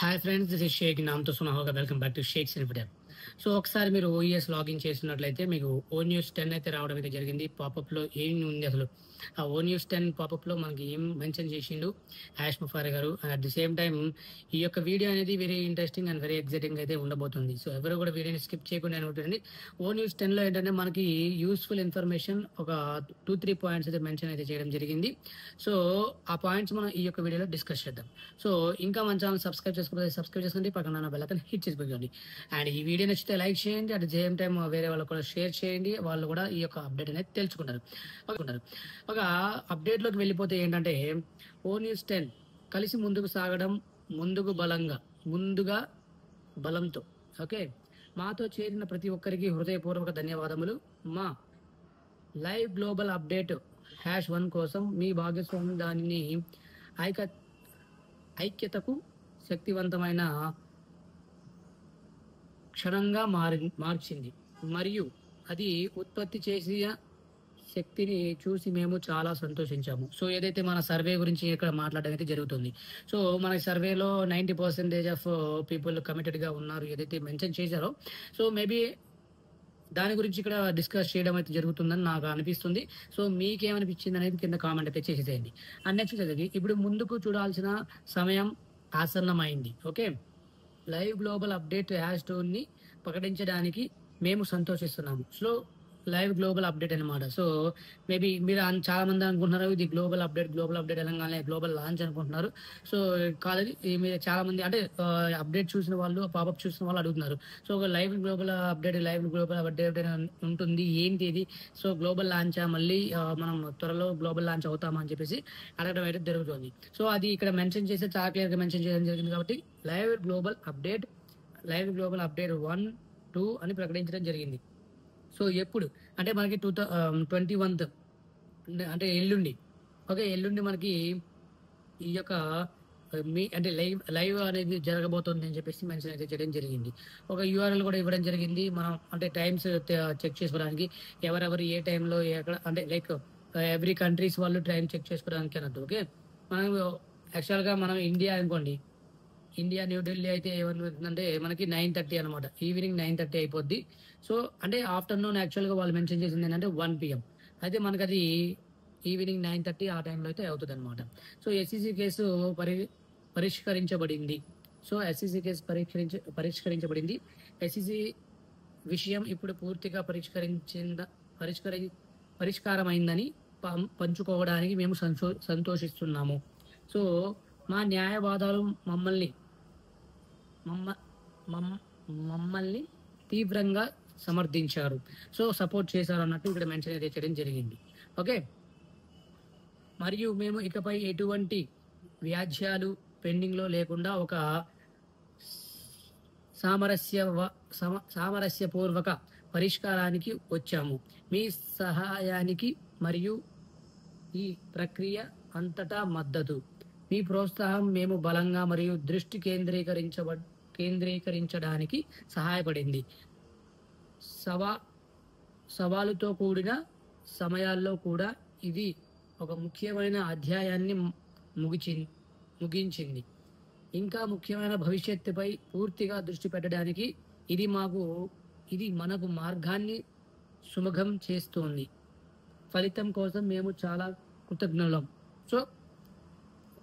Hi friends, this is Shaik. నామ్తో సునా హోగా. Welcome back to Shaik Infotech. So ఒకసారి మీరు ఓఈఎస్ లాగిన్ చేసినట్లయితే మీకు ఓ న్యూస్ 10 అయితే రావడం అయితే జరిగింది. పాపప్లో ఏం ఉంది అసలు, ఆ ఓ న్యూస్ 10 పాపప్లో మనకి ఏం మెన్షన్ చేసిండు యాష్ ముఫారి గారు. And at the same time ఈ యొక్క వీడియో అనేది very interesting and very exciting అయితే ఉండబోతుంది. సో ఎవరు కూడా వీడియోని స్కిప్ చేయకుండా ఉంటుంది. ఓ న్యూస్ 10లో ఏంటంటే మనకి యూస్ఫుల్ ఇన్ఫర్మేషన్ ఒక 2-3 పాయింట్స్ అయితే మెన్షన్ అయితే చేయడం జరిగింది. సో ఆ పాయింట్స్ మనం ఈ యొక్క వీడియోలో డిస్కస్ చేద్దాం. సో ఇంకా మన ఛానల్ సబ్స్క్రైబ్ చేసుకోండి, పక్కన బెల్ ఐకాన్ హిట్ చేసి పెట్టుకోండి. అండ్ ఈ వీడియో నచ్చితే లైక్ చేయండి. అట్ ది సేమ్ టైం వేరే వాళ్ళకు కూడా షేర్ చేయండి. వాళ్ళు కూడా ఈ యొక్క అప్డేట్ అనేది తెలుసుకుంటారు. ఒక అప్డేట్ లోకి వెళ్ళిపోతే ఏంటంటే ఓ న్యూస్ 10 కలిసి ముందుకు సాగడం, ముందుగా బలంతో. ఓకే, మాతో చేరిన ప్రతి ఒక్కరికి హృదయపూర్వక ధన్యవాదములు. మా లైవ్ గ్లోబల్ అప్డేట్ #1 కోసం మీ భాగస్వామ్యం దానిని ఐక్యతకు శక్తివంతమైన క్షణంగా మార్చింది మరియు అది ఉత్పత్తి చేసిన శక్తిని చూసి మేము చాలా సంతోషించాము. సో ఏదైతే మన సర్వే గురించి ఇక్కడ మాట్లాడడం అయితే జరుగుతుంది. సో మన సర్వేలో 90% ఆఫ్ పీపుల్ కమిటెడ్గా ఉన్నారు ఏదైతే మెన్షన్ చేశారో. సో మేబీ దాని గురించి ఇక్కడ డిస్కస్ చేయడం అయితే జరుగుతుందని నాకు అనిపిస్తుంది. సో మీకేమనిపించింది అనేది కింద కామెంట్ అయితే చేసేయండి. అండ్ నెక్స్ట్ చదివి ఇప్పుడు ముందుకు చూడాల్సిన సమయం ఆసన్నమైంది. ఓకే, లైవ్ గ్లోబల్ అప్డేట్ #2ని ప్రకటించడానికి మేము సంతోషిస్తున్నాము. సో లైవ్ గ్లోబల్ అప్డేట్ అనమాట. సో మేబీ మీరు చాలా మంది అనుకుంటున్నారు ఇది గ్లోబల్ అప్డేట్ అనగానే గ్లోబల్ లాంచ్ అనుకుంటున్నారు. సో కాలేజ్ మీరు చాలా మంది అంటే అప్డేట్ చూసిన వాళ్ళు, పాపప్ చూసిన వాళ్ళు అడుగుతున్నారు. సో ఒక లైవ్ గ్లోబల్ అప్డేట్ ఉంటుంది ఏంటి ఇది? సో గ్లోబల్ లాంచ్ మళ్ళీ మనం త్వరలో గ్లోబల్ లాంచ్ అవుతామా అని చెప్పేసి అడగడం అయితే జరుగుతుంది. సో అది ఇక్కడ మెన్షన్ చేస్తే చాలా క్లియర్గా మెన్షన్ చేయడం జరిగింది. కాబట్టి లైవ్ గ్లోబల్ అప్డేట్ 1-2 అని ప్రకటించడం జరిగింది. సో ఎప్పుడు అంటే మనకి 21 అంటే ఎల్లుండి. ఓకే, ఎల్లుండి మనకి ఈ యొక్క అంటే లైవ్ అనేది జరగబోతుంది అని చెప్పేసి మెన్షన్ అయితే చేయడం జరిగింది. ఒక యూఆర్ఎల్ కూడా ఇవ్వడం జరిగింది. మనం అంటే టైమ్స్ చెక్ చేసుకోవడానికి ఎవరెవరు ఏ టైంలో ఎక్కడ అంటే లైక్ ఎవ్రీ కంట్రీస్ వాళ్ళు టైం చెక్ చేసుకోవడానికి అన్నట్టు. ఓకే, మనం యాక్చువల్గా మనం ఇండియా అనుకోండి, ఇండియా న్యూఢిల్లీ అయితే ఏమవుతుందంటే మనకి 9:30 అనమాట. ఈవినింగ్ 9:30 అయిపోద్ది. సో అంటే ఆఫ్టర్నూన్ యాక్చువల్గా వాళ్ళు మెన్షన్ చేసింది ఏంటంటే 1 PM. అయితే మనకి అది ఈవినింగ్ 9:30 ఆ టైంలో అయితే అవుతుంది అనమాట. సో ఎస్ఈసి కేసు పరిష్కరించబడింది. సో ఎస్ఈసి కేసు పరిష్కరించబడింది. ఎస్ఈసి విషయం ఇప్పుడు పూర్తిగా పరిష్కారమైందని పంచుకోవడానికి మేము సంతోషిస్తున్నాము. సో మా న్యాయవాదాలు మమ్మల్ని తీవ్రంగా సమర్థించారు. సో సపోర్ట్ చేశారు అన్నట్టు ఇక్కడ మెన్షన్ అయితే చేయడం జరిగింది. ఓకే, మరియు మేము ఇకపై ఎటువంటి వ్యాజ్యాలు పెండింగ్లో లేకుండా ఒక సామరస్యపూర్వక పరిష్కారానికి వచ్చాము. మీ సహాయానికి మరియు ఈ ప్రక్రియ అంతటా మద్దతు, మీ ప్రోత్సాహం మేము బలంగా మరియు దృష్టి కేంద్రీకరించడానికి సహాయపడింది. సవాలుతో కూడిన సమయాల్లో కూడా ఇది ఒక ముఖ్యమైన అధ్యాయాన్ని ముగించింది. ఇంకా ముఖ్యమైన భవిష్యత్తుపై పూర్తిగా దృష్టి పెట్టడానికి ఇది మనకు మార్గాన్ని సులభం చేస్తోంది. ఫలితం కోసం మేము చాలా కృతజ్ఞులం. సో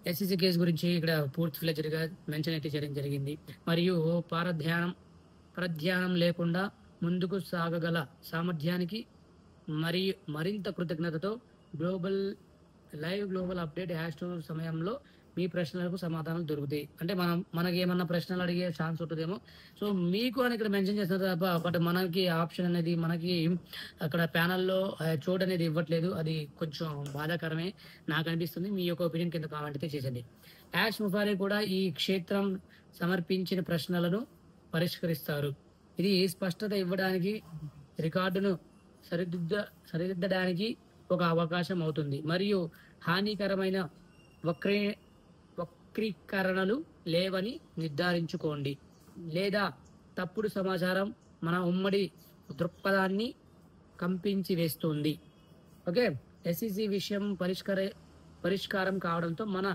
ఎస్ఈసి కేసు గురించి ఇక్కడ పూర్తి ఫ్లెజ్డ్గా మెన్షన్ అయితే చేయడం జరిగింది. మరియు పరధ్యానం లేకుండా ముందుకు సాగగల సామర్థ్యానికి మరింత కృతజ్ఞతతో లైవ్ గ్లోబల్ అప్డేట్ #2 సమయంలో మీ ప్రశ్నలకు సమాధానాలు దొరుకుతాయి. అంటే మనకి ఏమన్నా ప్రశ్నలు అడిగే ఛాన్స్ ఉంటుందేమో. సో మీకు అని ఇక్కడ మెన్షన్ చేస్తున్నారు తప్ప బట్ మనకి ఆప్షన్ అనేది మనకి అక్కడ ప్యానల్లో చోటు అనేది ఇవ్వట్లేదు. అది కొంచెం బాధాకరమే నాకు అనిపిస్తుంది. మీ యొక్క ఒపీనియన్ కింద కామెంట్ అయితే చేసేది. యాష్ ముఫారి కూడా ఈ క్షేత్రం సమర్పించిన ప్రశ్నలను పరిష్కరిస్తారు. ఇది స్పష్టత ఇవ్వడానికి, రికార్డును సరిదిద్దడానికి ఒక అవకాశం అవుతుంది మరియు హానికరమైన వక్రీకరణలు లేవని నిర్ధారించుకోండి లేదా తప్పుడు సమాచారం మన ఉమ్మడి దృక్పథాన్ని కంపించి వేస్తుంది. ఓకే, ఎస్ఈసి విషయం పరిష్కారం కావడంతో మన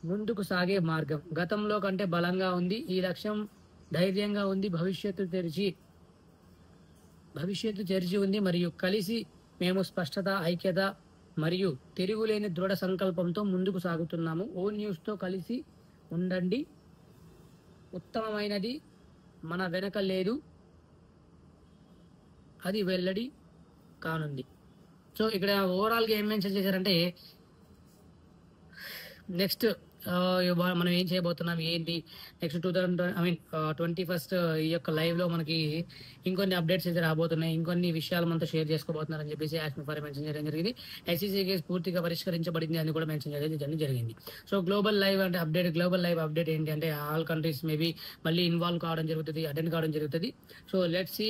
ముందుకు సాగే మార్గం గతంలో కంటే బలంగా ఉంది. ఈ లక్ష్యం ధైర్యంగా ఉంది. భవిష్యత్తు తెరిచి ఉంది మరియు కలిసి మేము స్పష్టత, ఐక్యత మరియు తిరుగులేని దృఢ సంకల్పంతో ముందుకు సాగుతున్నాము. ఓ న్యూస్తో కలిసి ఉండండి. ఉత్తమమైనది మన వెనక లేదు, అది వెల్లడి కానుంది. సో ఇక్కడ ఓవరాల్గా ఏం మెన్షన్ చేశారంటే నెక్స్ట్ మనం ఏం చేయబోతున్నాం ఏంటి నెక్స్ట్ 21st ఈ యొక్క లైవ్లో మనకి ఇంకొన్ని అప్డేట్స్ అయితే రాబోతున్నాయి, ఇంకొన్ని విషయాలు మనతో షేర్ చేసుకోబోతున్నారు అని చెప్పేసి యాక్షన్ ఫర్ మెన్షన్ చేయడం జరిగింది. ఎస్సీసీ కేసు పూర్తిగా పరిష్కరించబడింది అని కూడా మెన్షన్ చేయడం జరిగింది. సో గ్లోబల్ లైవ్ అప్డేట్ ఏంటి అంటే ఆల్ కంట్రీస్ మేబీ మళ్ళీ ఇన్వాల్వ్ కావడం జరుగుతుంది, అటెండ్ కావడం జరుగుతుంది. సో లెట్స్ సీ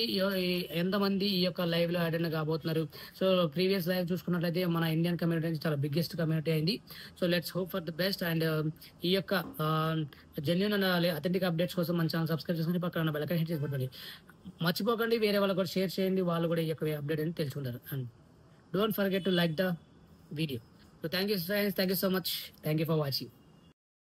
ఎంతమంది ఈ యొక్క లైవ్లో అటెండ్ కాబోతున్నారు. సో ప్రీవియస్ లైవ్ చూసుకున్నట్లయితే మన ఇండియన్ కమ్యూనిటీ అనేది చాలా బిగ్గెస్ట్ కమ్యూనిటీ అయింది. So let's hope for the best. And ఈ యొక్క జెన్యూన్ అథెంటిక్ అప్డేట్స్ కోసం మన ఛానల్ సబ్స్క్రైబ్ చేసుకుని పక్కన బెల్ ఐకాన్ హిట్ చేసి పెట్టండి. మర్చిపోకండి, వేరే వాళ్ళకి కూడా షేర్ చేయండి, వాళ్ళు కూడా ఈ యొక్క అప్డేట్ అని తెలుసుకుంటారు. And don't forget to like the video. So thank you friends, thank you so much, thank you for watching.